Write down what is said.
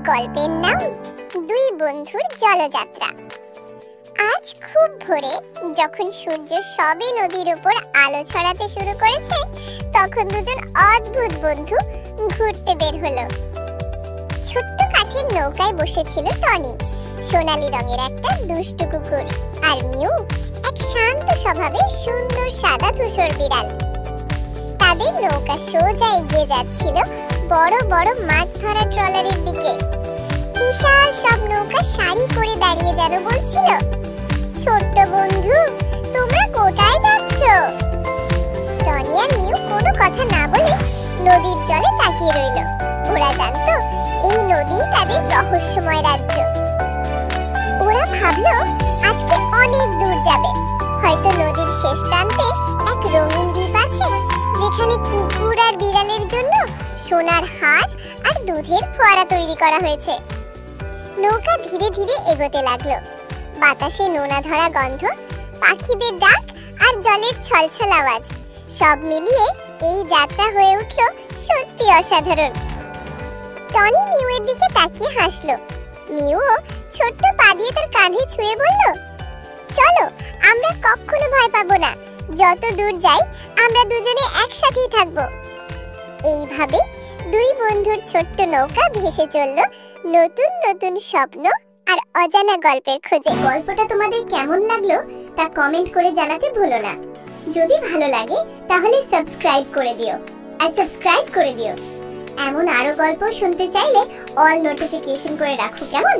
গল্পের নাম দুই বন্ধুর জলযাত্রা। আজ খুব ভোরে যখন সূর্য সবে নদীর উপর আলো ছড়াতে শুরু করেছে, তখন দুজন অদ্ভুত বন্ধু ঘুরতে বের হলো। ছোট্ট কাঠের নৌকায় বসেছিল টনি, সোনালী রঙের একটা দুষ্টু কুকুর, আর মিউ, এক শান্ত স্বভাবের সুন্দর সাদা ধূসর বিড়াল। তাদের নৌকা সোজা এগিয়ে যাচ্ছিল বড় বড় মাছ ধরা ট্রলারের দিকে। বিশাল সব নৌকা সারি করে দাঁড়িয়ে যেন বলছিল, ছোট্ট বন্ধু, তোমরা কোথায় যাচ্ছ? টনি আর মিউ কোনো কথা না বলে নদীর জলে তাকিয়ে রইল। ওরা জানতো এই নদী তাদের রহস্যময় রাজ্য। ওরা ভাবলো আজকে অনেক দূর যাবে, হয়তো নদীর শেষ প্রান্তে এক রঙিন দ্বীপ আছে, যেখানে কুকুর আর বিড়ালের জন্য সোনার হার আর দুধের ফোয়ারা তৈরি করা হয়েছে। নৌকা ধীরে ধীরে এগোতে লাগলো। বাতাসে নোনা ধরা গন্ধ, পাখিদের ডাক আর জলের ছলছল আওয়াজ, সব মিলিয়ে এই যাত্রা হয়ে উঠল সত্যি অসাধারণ। টনি মিউয়ের দিকে তাকিয়ে হাসলো। মিউও ছোট্ট পা দিয়ে তার কাঁধে ছুঁয়ে বলল, চলো, আমরা কখনো ভয় পাবো না। যত দূর যাই আমরা দুজনে একসাথেই থাকবো। এইভাবে দুই বন্ধুর ছোট্ট নৌকা ভেসে চলল নতুন নতুন স্বপ্ন আর অজানা গল্পের খোঁজে। গল্পটা তোমাদের কেমন লাগলো তা কমেন্ট করে জানাতে ভুলো না। যদি ভালো লাগে তাহলে সাবস্ক্রাইব করে দিও, আর সাবস্ক্রাইব করে দিও। এমন আরো গল্প শুনতে চাইলে অল নোটিফিকেশন করে রাখো, কেমন?